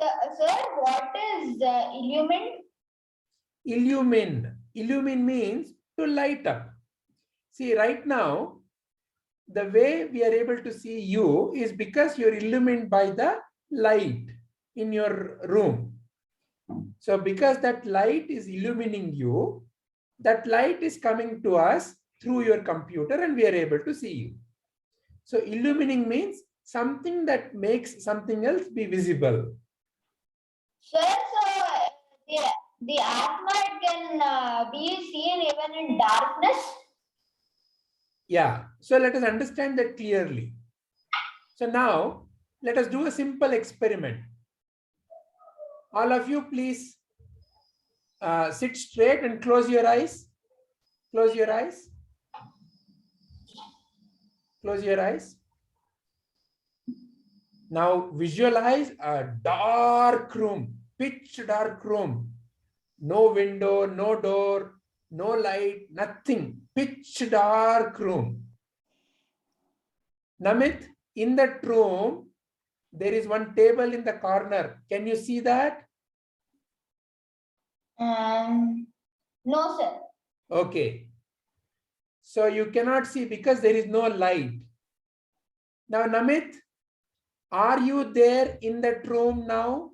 Sir, what is illumined? Illumined. Illumine means to light up. See, right now, the way we are able to see you is because you're illumined by the light in your room. So because that light is illumining you, that light is coming to us through your computer and we are able to see you. So illumining means something that makes something else be visible. Sir, so the Atma can be seen even in darkness? Yeah, so let us understand that clearly. So now let us do a simple experiment. All of you please sit straight and close your eyes. Close your eyes. Close your eyes. Now visualize a dark room, pitch dark room. No window, no door, no light, nothing. Pitch dark room. Namit, in that room, there is one table in the corner. Can you see that? No, sir. Okay. So you cannot see because there is no light. Now, Namit, are you there in that room now?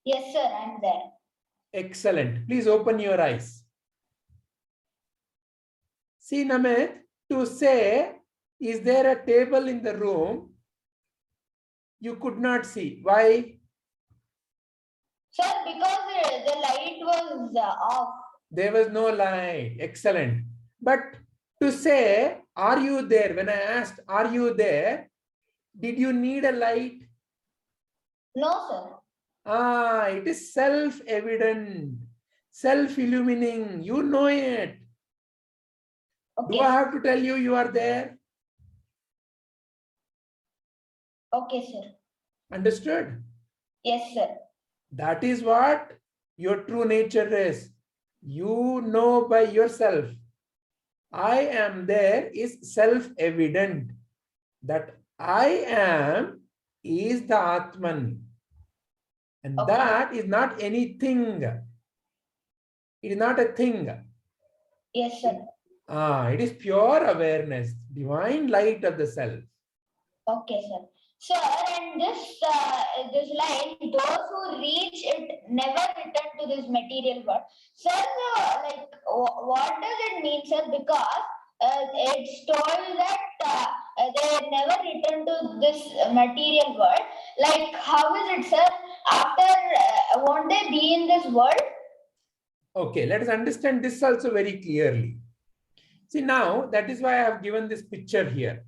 Yes, sir, I'm there. Excellent. Please open your eyes. See, Namit, to say, is there a table in the room? You could not see. Why? Sir, because the light was off. There was no light. Excellent. But to say, are you there? When I asked, are you there? Did you need a light? No, sir. It is self-evident, self-illumining. You know it. Okay. Do I have to tell you you are there? Okay, sir. Understood? Yes, sir. That is what your true nature is. You know by yourself. I am there is self-evident. That I am is the Atman. And Okay. that is not anything. It is not a thing. Yes, sir. It is pure awareness, divine light of the self. Okay, sir. Sir, and this line, those who reach it never return to this material world. Sir, what does it mean, sir? Because it's told that they never return to this material world. Like, how is it, sir? After, won't they be in this world? Okay, let us understand this also very clearly. See, now that is why I have given this picture here.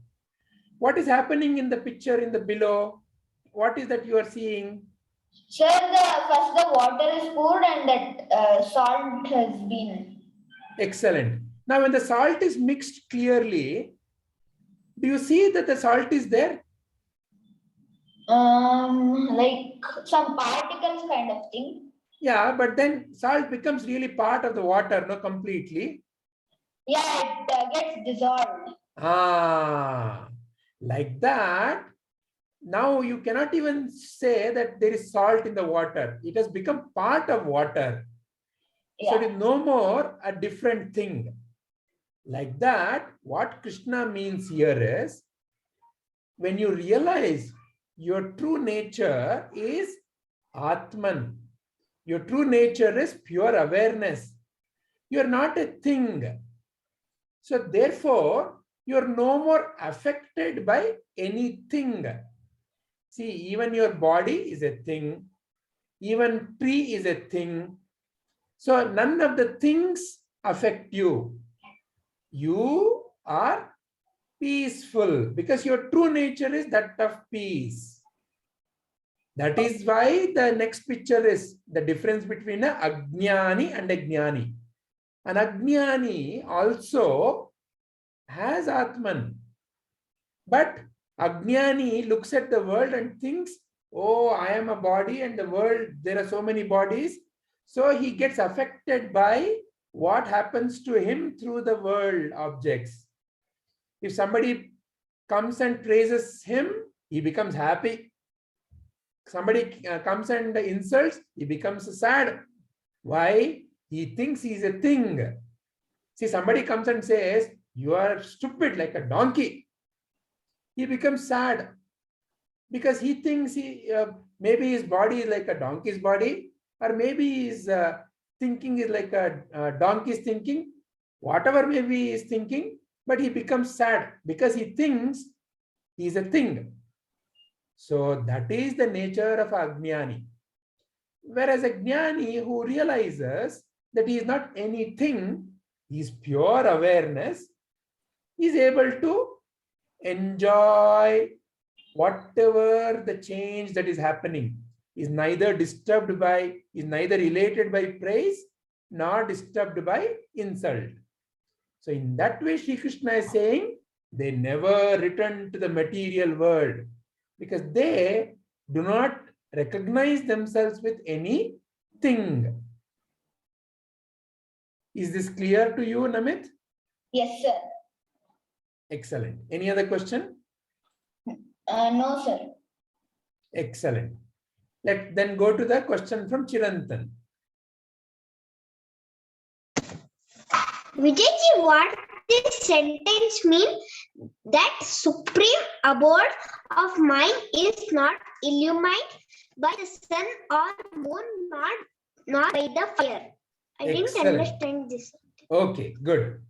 What is happening in the picture in the below? What is that you are seeing? Sir, first the water is poured and that salt has been. Excellent. Now, when the salt is mixed clearly, do you see that the salt is there? Like some particles kind of thing. Yeah, but then salt becomes really part of the water, no, completely. Yeah, it gets dissolved. Like that. Now you cannot even say that there is salt in the water. It has become part of water. Yeah. So it is no more a different thing. Like that, what Krishna means here is, when you realize your true nature is Atman, your true nature is pure awareness. You are not a thing. So therefore, you are no more affected by anything. See, even your body is a thing. Even tree is a thing. So none of the things affect you. You are peaceful because your true nature is that of peace. That is why the next picture is the difference between a Ajnani and a Jnani. An Ajnani also has Atman. But Ajnani looks at the world and thinks, oh, I am a body and the world, there are so many bodies. So he gets affected by what happens to him through the world objects. If somebody comes and praises him, he becomes happy. Somebody comes and insults, he becomes sad. Why? He thinks he's a thing. See, somebody comes and says, you are stupid like a donkey. He becomes sad because he thinks maybe his body is like a donkey's body, or maybe his thinking is like a donkey's thinking, whatever maybe he is thinking, but he becomes sad because he thinks he is a thing. So that is the nature of Ajnani. Whereas a Jnani who realizes that he is not anything, he is pure awareness, is able to enjoy whatever the change that is happening, is neither disturbed by, is neither elated by praise nor disturbed by insult. So in that way, Sri Krishna is saying they never return to the material world because they do not recognize themselves with anything. Is this clear to you, Namit? Yes, sir. Excellent. Any other question? No, sir. Excellent. Let's then go to the question from Chirantan. Vijayji, what this sentence mean? That supreme abode of mind is not illumined by the sun or moon, not by the fire. I didn't Excellent. understand this. Okay, good.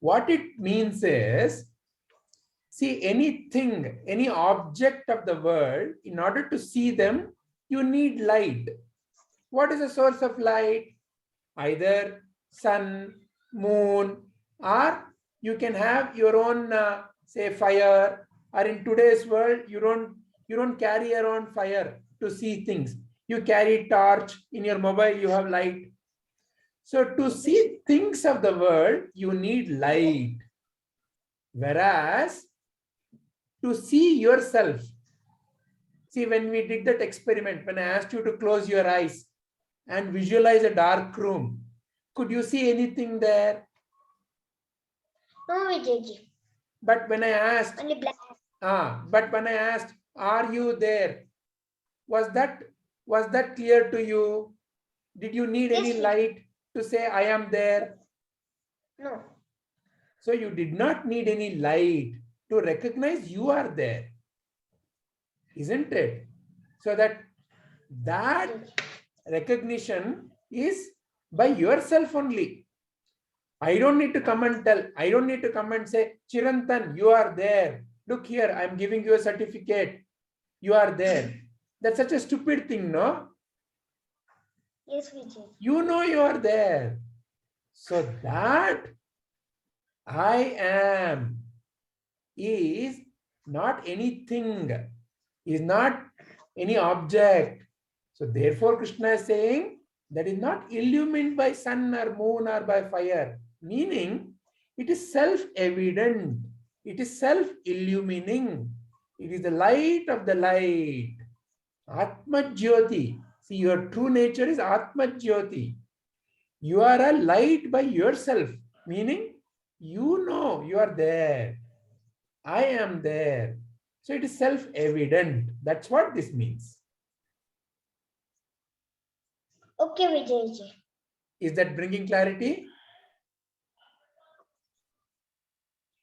What it means is, see, anything, any object of the world, in order to see them, you need light. What is the source of light? Either sun, moon, or you can have your own, say, fire. Or in today's world, you don't carry around fire to see things. You carry torch. In your mobile, you have light. So to see things of the world, you need light. Whereas to see yourself, see, when we did that experiment, when I asked you to close your eyes and visualize a dark room, could you see anything there? No, Vijayji. But when I asked, Only black. are you there? Was that clear to you? Did you need any Yes, light to say I am there? No. So you did not need any light to recognize you are there, isn't it? So that recognition is by yourself only. I don't need to come and tell. I don't need to come and say, Chirantan, you are there. Look here, I'm giving you a certificate. You are there. That's such a stupid thing, no? Yes, Vijay. You know you are there. So that I am is not anything, is not any object. So therefore Krishna is saying that is not illumined by sun or moon or by fire, meaning it is self-evident, it is self-illumining, it is the light of the light. Atma Jyoti. See, your true nature is Atma Jyoti. You are a light by yourself, meaning you know you are there. I am there. So it is self-evident. That's what this means. Okay, Vijayji. Is that bringing clarity?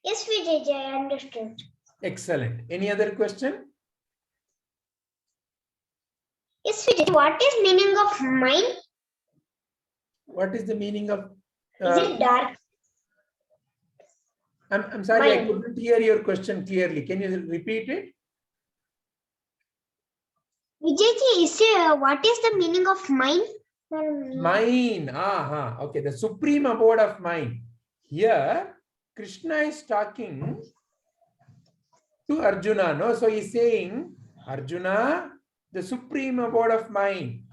Yes, Vijayji, I understood. Excellent. Any other question? Yes, Vijayji, what is meaning of mind? What is the meaning of... Is it dark? I'm sorry, Mind. I couldn't hear your question clearly. Can you repeat it? Vijayji, what is the meaning of mind? Mind. Okay, the supreme abode of mind. Here, Krishna is talking to Arjuna. No? So he's saying, Arjuna, the supreme abode of mind.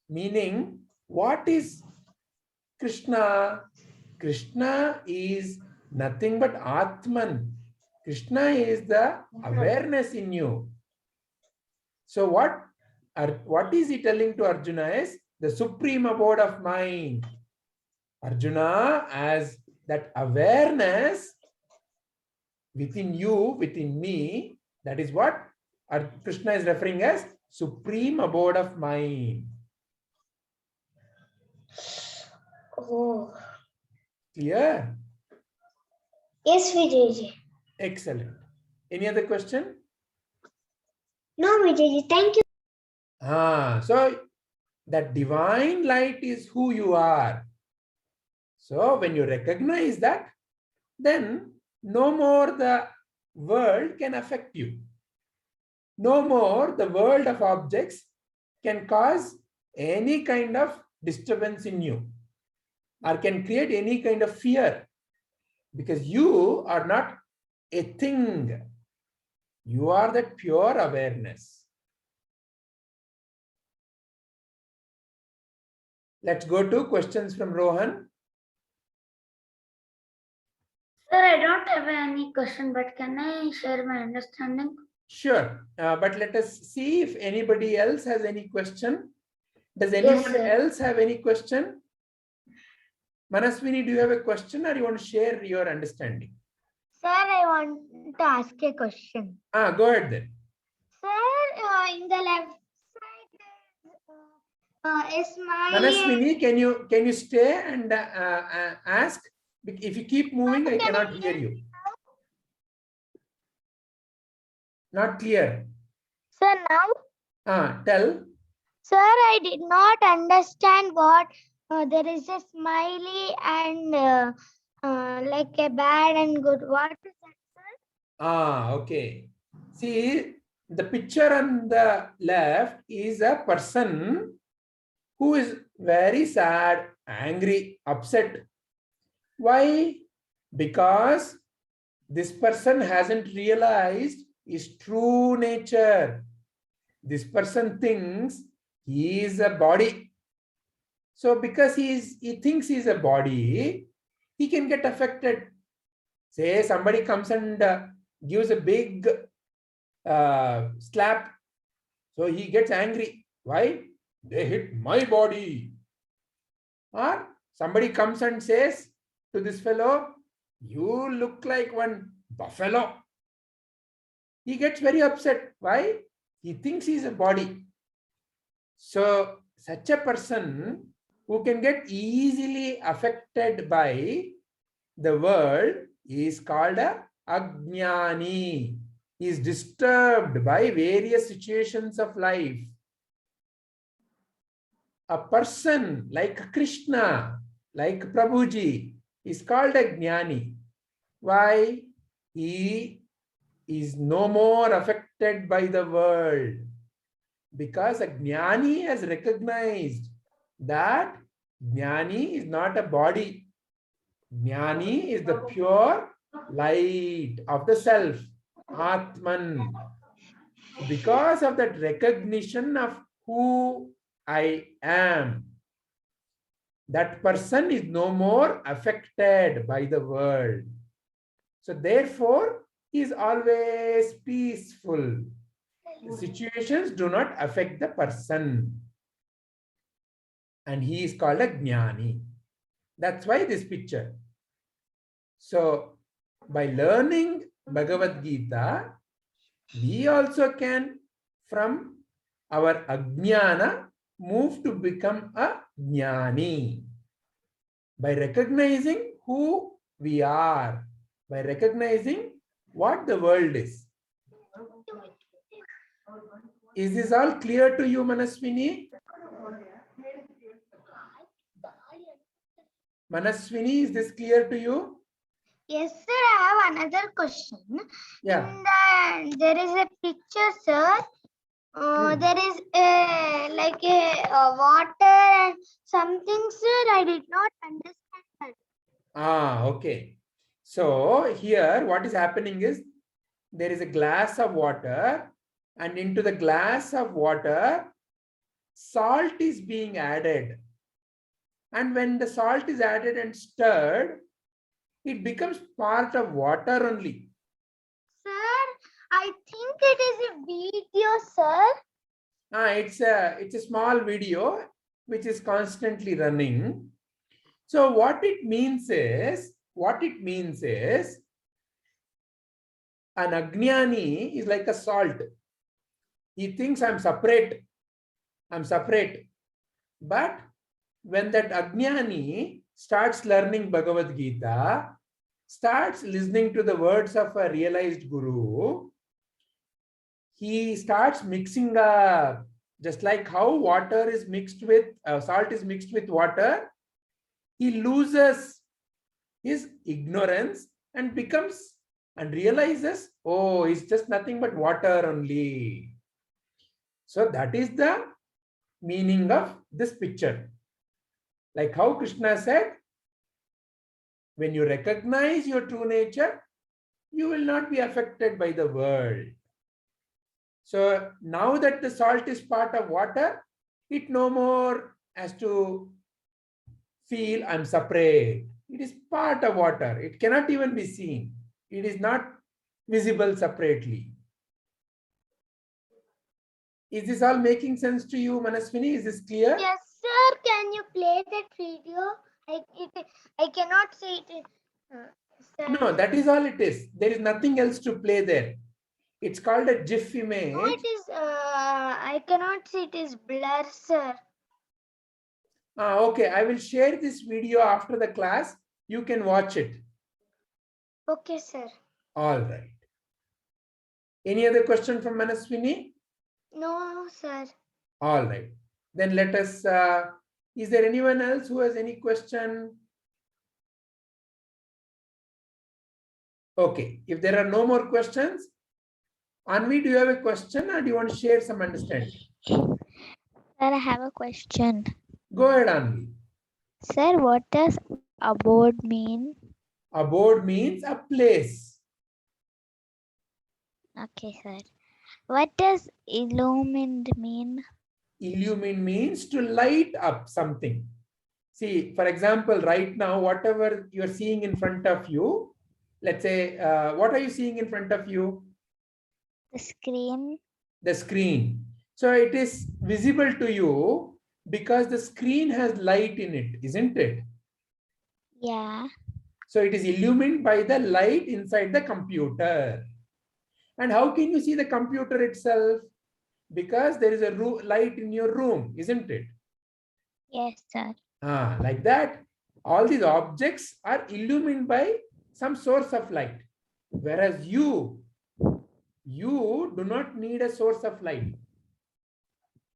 Meaning, what is Krishna? Krishna is nothing but Atman. Krishna is the awareness in you. So what is he telling to Arjuna is the supreme abode of mind. Arjuna, as that awareness within you, within me, that is what Krishna is referring as supreme abode of mind. Oh. Clear? Yes, Vijayji. Excellent. Any other question? No, Vijayji, thank you. So that divine light is who you are. So when you recognize that, then no more the world can affect you. No more the world of objects can cause any kind of disturbance in you or can create any kind of fear, because you are not a thing. You are that pure awareness. Let's go to questions from Rohan. Sir, I don't have any question, but can I share my understanding? Sure, but let us see if anybody else has any question. Does anyone else have any question? Manaswini, do you have a question or you want to share your understanding? Sir, I want to ask a question. Go ahead then. Sir, in the left side is my... Manaswini, can you stay and ask? If you keep moving, I cannot hear you. Not clear. Sir, now? Tell. Sir, I did not understand what there is a smiley and like a bad and good. What is that, sir? Okay. See, the picture on the left is a person who is very sad, angry, upset. Why? Because this person hasn't realized his true nature. This person thinks he is a body. So because he thinks he is a body, he can get affected. Say somebody comes and gives a big slap. So he gets angry. Why? They hit my body. Or somebody comes and says to this fellow, you look like one buffalo. He gets very upset. Why? He thinks he is a body. So such a person who can get easily affected by the world is called a ajnani. He is disturbed by various situations of life. A person like Krishna, like Prabhuji, is called a jnani. Why? He is no more affected by the world. Because a jnani has recognized that jnani is not a body. Jnani is the pure light of the self, Atman. Because of that recognition of who I am, that person is no more affected by the world. So therefore, he is always peaceful. The situations do not affect the person. And he is called a jnani. That's why this picture. So by learning Bhagavadgita, we also can, from our ajnana, move to become a jnani. By recognizing who we are, by recognizing what the world is. Is this all clear to you, Manaswini? Manaswini, is this clear to you? Yes, sir. I have another question. Yeah. There is a picture, sir. There is like a water and something, sir. I did not understand that. Okay. So here what is happening is there is a glass of water, and into the glass of water, salt is being added. And when the salt is added and stirred, it becomes part of water only. Sir, I think it is a video, sir. It's a small video which is constantly running. So what it means is an ajnani is like a salt. He thinks I'm separate. I'm separate. But when that Ajnani starts learning Bhagavad Gita, starts listening to the words of a realized Guru, he starts mixing up. Just like how water is mixed with, salt is mixed with water, he loses his ignorance and becomes and realizes, oh, it's just nothing but water only. So that is the meaning of this picture. Like how Krishna said, when you recognize your true nature, you will not be affected by the world. So now that the salt is part of water, it no more has to feel I'm separate. It is part of water. It cannot even be seen. It is not visible separately. Is this all making sense to you, Manaswini? Is this clear? Yes, sir. Can you play that video? I cannot see it. Sir. No, that is all it is. There is nothing else to play there. It's called a GIF image. No, it is. I cannot see. It is blur, sir. Okay, I will share this video after the class. You can watch it. Okay, sir. All right. Any other question from Manaswini? No, sir. All right. Then let us, is there anyone else who has any question? Okay, if there are no more questions, Anvi, do you have a question or do you want to share some understanding? Sir, I have a question. Go ahead, Anvi. Sir, what does abode mean? Abode means a place. Okay, sir. What does illumined mean? Illumined means to light up something. See, for example, right now, whatever you're seeing in front of you, let's say, what are you seeing in front of you? The screen. The screen. So it is visible to you because the screen has light in it, isn't it? Yeah. So it is illumined by the light inside the computer. And how can you see the computer itself? Because there is a light in your room, isn't it? Yes, sir. Like that, all these objects are illumined by some source of light. Whereas you do not need a source of light.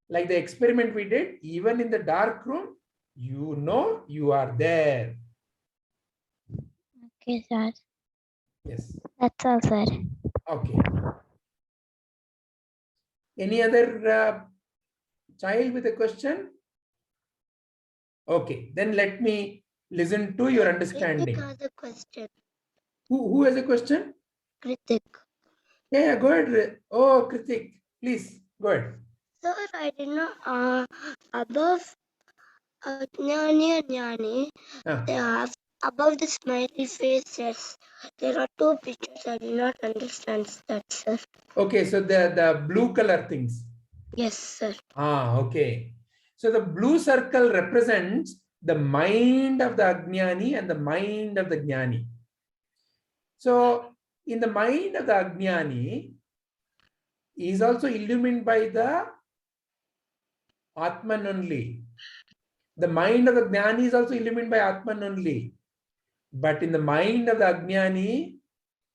Like the experiment we did, even in the dark room, you know you are there. Okay, sir. Yes. That's all, sir. Okay. Any other child with a question? Okay, then let me listen to your understanding. Kritik has a question. Who has a question? Kritik. Yeah, go ahead. Oh, Kritik, please go ahead. Sir, I did not. Above Jnani and Jnani, they have above the smiley faces. There are two pictures. I did not understand that, sir. Okay, so the blue color things. Yes, sir. Okay. So the blue circle represents the mind of the Ajnani and the mind of the Jnani. So in the mind of the Ajnani, he is also illumined by the Atman only. The mind of the Jnani is also illumined by Atman only. But in the mind of the Ajnani,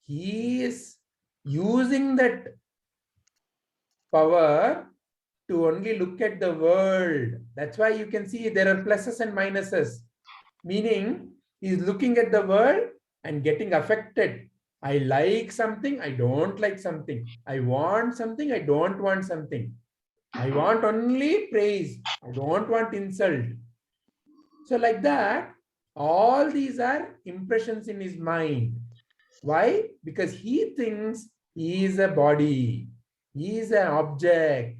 he is using that power to only look at the world. That's why you can see there are pluses and minuses. Meaning, he is looking at the world and getting affected. I like something, I don't like something. I want something, I don't want something. I want only praise. I don't want insult. So like that, all these are impressions in his mind. Why? Because he thinks he is a body. He is an object.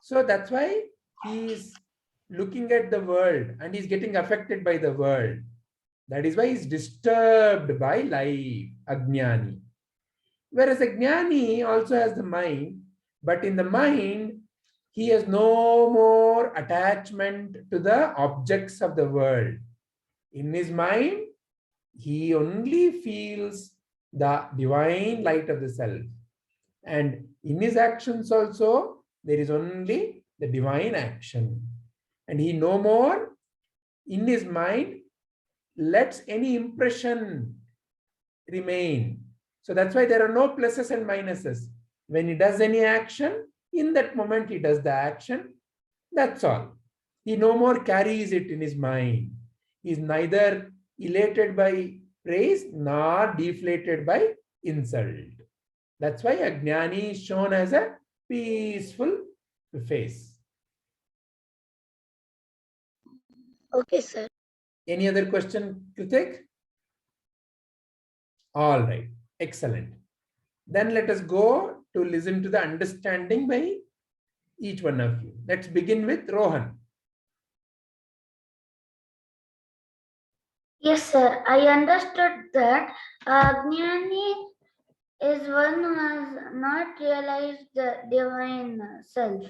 So that's why he is looking at the world and he's getting affected by the world. That is why he's disturbed by life, Ajnani. Whereas Ajnani also has the mind, but in the mind, he has no more attachment to the objects of the world. In his mind, he only feels the divine light of the self. And In his actions also, there is only the divine action. And he no more in his mind lets any impression remain. So that's why there are no pluses and minuses. When he does any action, in that moment he does the action. That's all. He no more carries it in his mind. He is neither elated by praise nor deflated by insult. That's why Ajnani is shown as a peaceful face. Okay, sir. Any other question, Kritik? All right, excellent. Then let us go to listen to the understanding by each one of you. Let's begin with Rohan. Yes, sir. I understood that Ajnani is one who has not realized the divine self.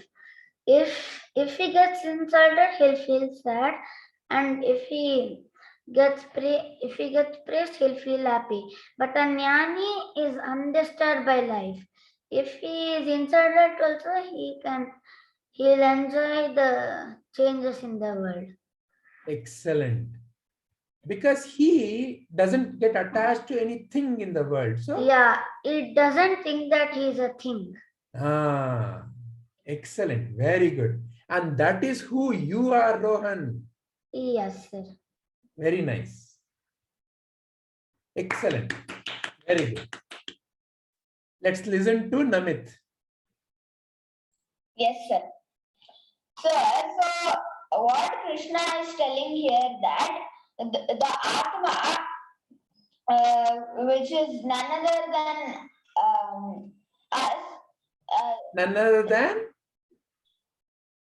If he gets insulted, he'll feel sad, and if he gets praised, he'll feel happy. But a jnani is undisturbed by life. If he is insulted, also he'll enjoy the changes in the world. Excellent. Because he doesn't get attached to anything in the world. So Yeah, it doesn't think that he's a thing. Excellent. Very good. And that is who you are, Rohan. Yes, sir. Very nice. Excellent. Very good. Let's listen to Namit. Yes, sir. So what Krishna is telling here that the Atma, which is none other than us, None other than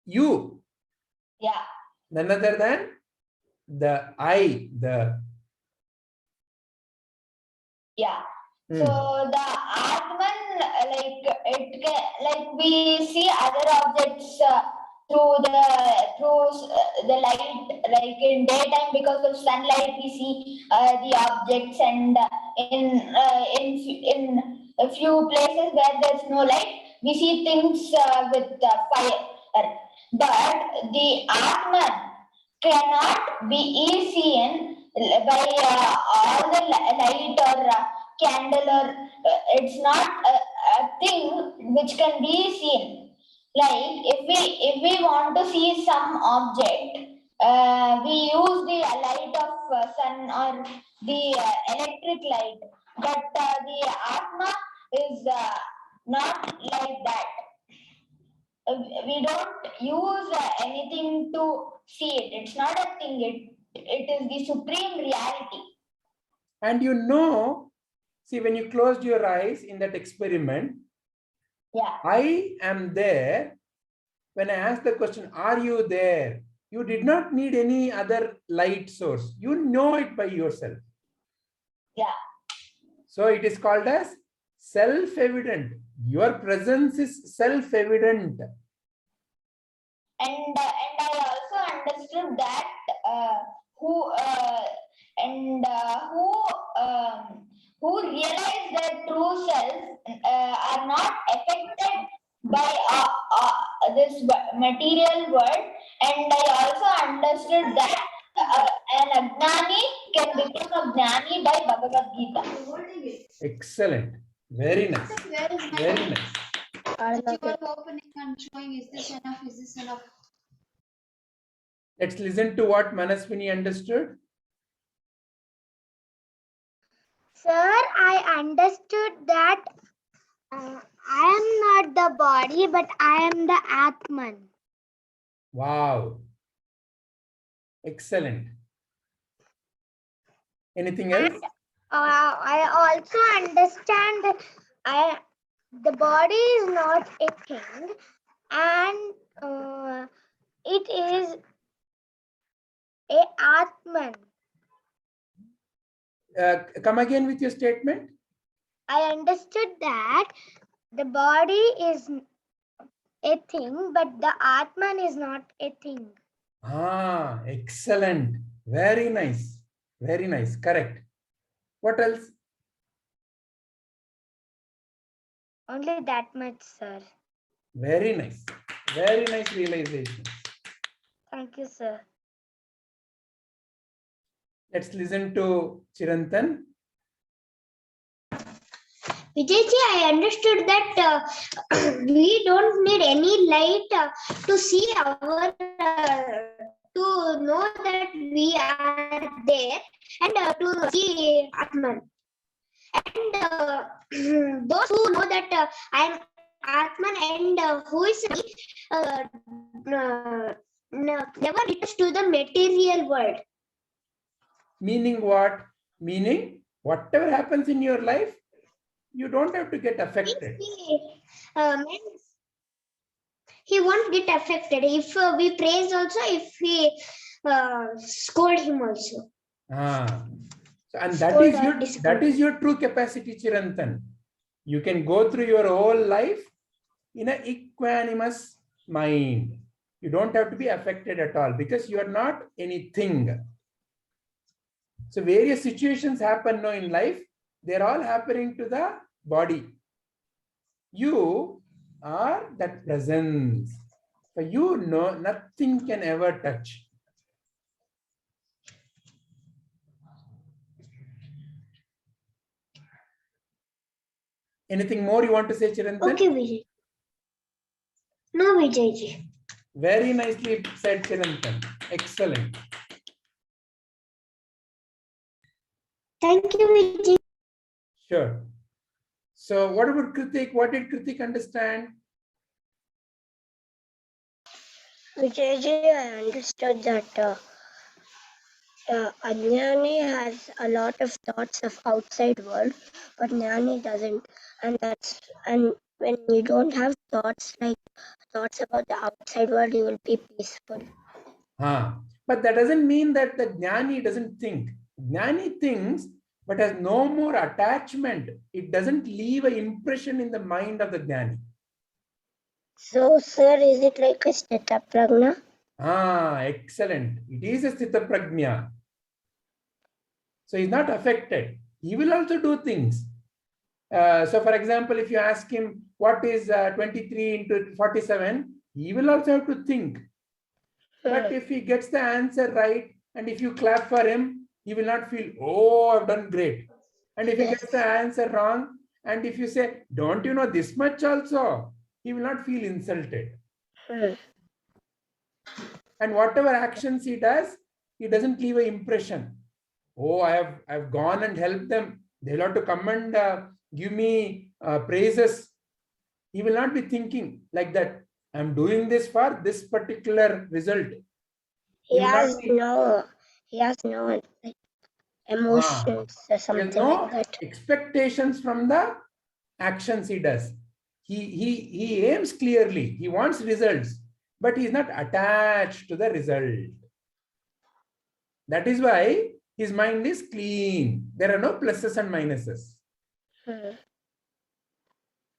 you. yeah, None other than the I, the. yeah. So the Atman, like we see other objects through the light, like in daytime because of sunlight we see the objects, and in a few places where there's no light we see things with fire. But the Atman cannot be seen by all the light or candle, or it's not a thing which can be seen. Like if we want to see some object, we use the light of sun or the electric light, but the Atma is not like that. We don't use anything to see it. It's not a thing. It is the supreme reality. And see, when you closed your eyes in that experiment, yeah, I am there. When I asked the question, are you there? You did not need any other light source. You know it by yourself. Yeah. So it is called as self-evident. Your presence is self-evident. And I also understood that who realize their true self are not affected by this material world. And I also understood that an Ajnani can become a Jnani by Bhagavadgita. Excellent. Very nice. Very nice. You are opening and showing, is this enough? Is this enough? Let's listen to what Manaswini understood. Sir, I understood that I am not the body, but I am the Atman. Wow. Excellent. Anything else? I also understand that the body is not a thing, and it is a Atman. Come again with your statement. I understood that the body is a thing, but the Atman is not a thing. Excellent. Very nice. Very nice. Correct. What else? Only that much, sir. Very nice. Very nice realization. Thank you, sir. Let's listen to Chirantan. Vijayji, I understood that we don't need any light to see our, to know that we are there and to see Atman. And those who know that I am Atman and who is me, never returns to the material world. Meaning what? Meaning whatever happens in your life, you don't have to get affected. Means he won't get affected. If we praise also, if we scold him also. So, and that is your true capacity, Chirantan. You can go through your whole life in an equanimous mind. You don't have to be affected at all because you are not anything. So various situations happen now in life. They're all happening to the body. You are that presence. For you, no, nothing can ever touch. Anything more you want to say, Chirantan? Okay, Vijay. No, Vijayji. Very nicely said, Chirantan. Excellent. Thank you, Vijay. Sure. So what about Kritik? What did Kritik understand? Vijayji, I understood that Ajnani has a lot of thoughts of outside world, but Jnani doesn't. And when you don't have thoughts about the outside world, you will be peaceful. But that doesn't mean that the Jnani doesn't think. Jnani thinks, but has no more attachment. It doesn't leave an impression in the mind of the Jnani. So, sir, is it like a Sthita Prajna? Excellent. It is a Sthita Prajna. So he's not affected. He will also do things. So for example, if you ask him, what is 23 into 47? He will also have to think. But if he gets the answer right, and if you clap for him, he will not feel, oh, I've done great. And if he gets the answer wrong, and if you say, don't you know this much also, he will not feel insulted. And whatever actions he does, he doesn't leave an impression. Oh, I've gone and helped them. They'll have to come and give me praises. He will not be thinking like that. I'm doing this for this particular result. He has no like, emotions or something like that. Expectations from the actions he does. He aims clearly. He wants results, but he is not attached to the result. That is why his mind is clean. There are no pluses and minuses.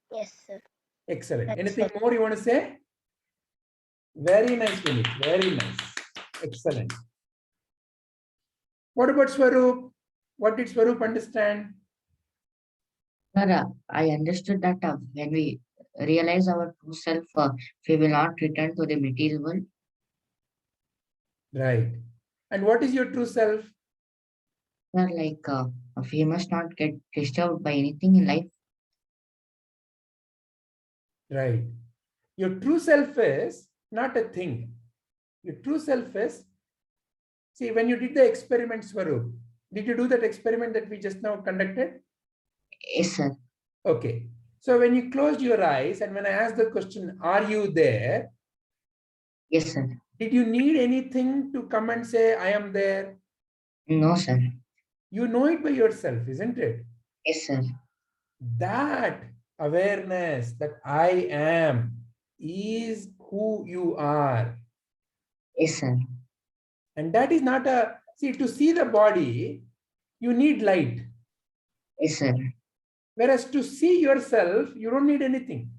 Yes, sir. Excellent. That's Anything it. more you want to say? Very nice, Vinit. Very nice. Excellent. What about Swaroop? What did Swaroop understand? Sir, I understood that when we realize our true self, we will not return to the material world. Right. And what is your true self? Sir, like we must not get disturbed by anything in life. Right. Your true self is not a thing. Your true self is, see, when you did the experiment, Swaroop, did you do that experiment that we just now conducted? Yes, sir. Okay. So when you closed your eyes and when I asked the question, are you there? Yes, sir. Did you need anything to come and say, I am there? No, sir. You know it by yourself, isn't it? Yes, sir. That awareness that I am is who you are. Yes, sir. And that is not a, see, to see the body, you need light. Yes, sir. Whereas to see yourself, you don't need anything.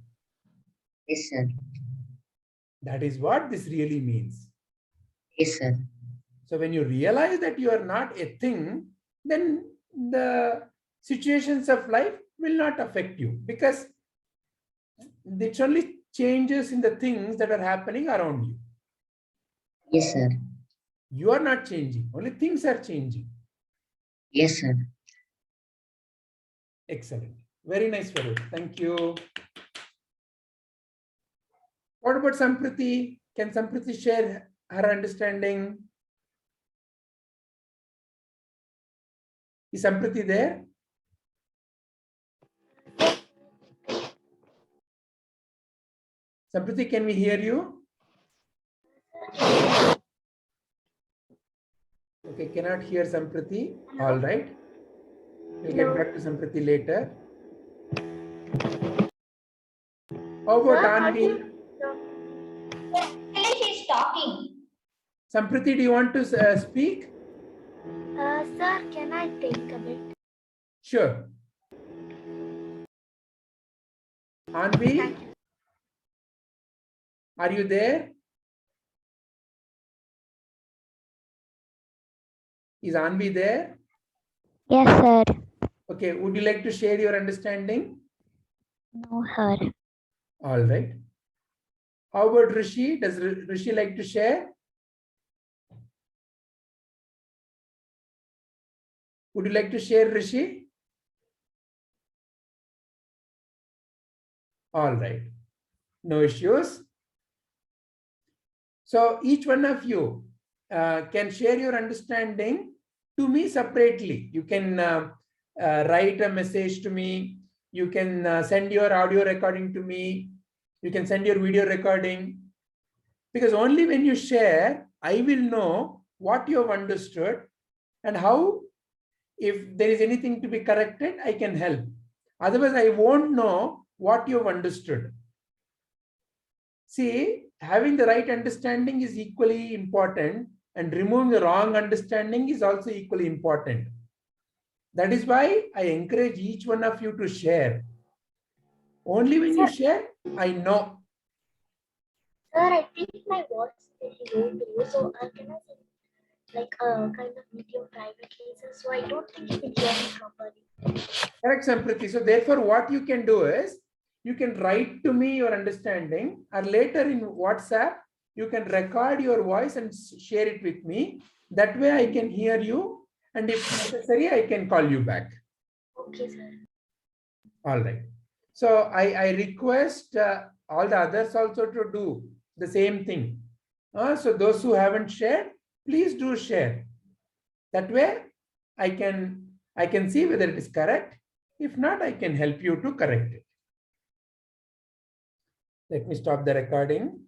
Yes, sir. That is what this really means. Yes, sir. So when you realize that you are not a thing, then the situations of life will not affect you because It's only changes in the things that are happening around you. Yes, sir. You are not changing, only things are changing. Yes, sir. Excellent. Very nice, Farooq. Thank you. What about Sampriti? Can Sampriti share her understanding? Is Sampriti there? Sampriti, can we hear you? Okay, cannot hear Sampriti. All right. We'll get back to Sampriti later. How about Anvi? Actually, she's talking. Sampriti, do you want to speak? Sir, can I think a bit? Sure. Anvi, are you there? Is Anvi there? Yes, sir. Okay, would you like to share your understanding? No, sir. All right. How about Rishi? Does Rishi like to share? Would you like to share, Rishi? All right. No issues. So each one of you can share your understanding to me separately. You can write a message to me. You can send your audio recording to me. You can send your video recording. Because only when you share, I will know what you have understood and how, if there is anything to be corrected, I can help. Otherwise, I won't know what you have understood. See, having the right understanding is equally important, and removing the wrong understanding is also equally important. That is why I encourage each one of you to share. Only when you share, I know. Sir, I think my voice is very low too, so I cannot like kind of medium privately, so I don't think you can hear me properly. Correct, Sampriti. So therefore, what you can do is, you can write to me your understanding, or later in WhatsApp, you can record your voice and share it with me. That way I can hear you, and if necessary, I can call you back. Okay, sir. All right. So I request all the others also to do the same thing. So those who haven't shared, please do share. That way I can see whether it is correct. If not, I can help you to correct it. Let me stop the recording.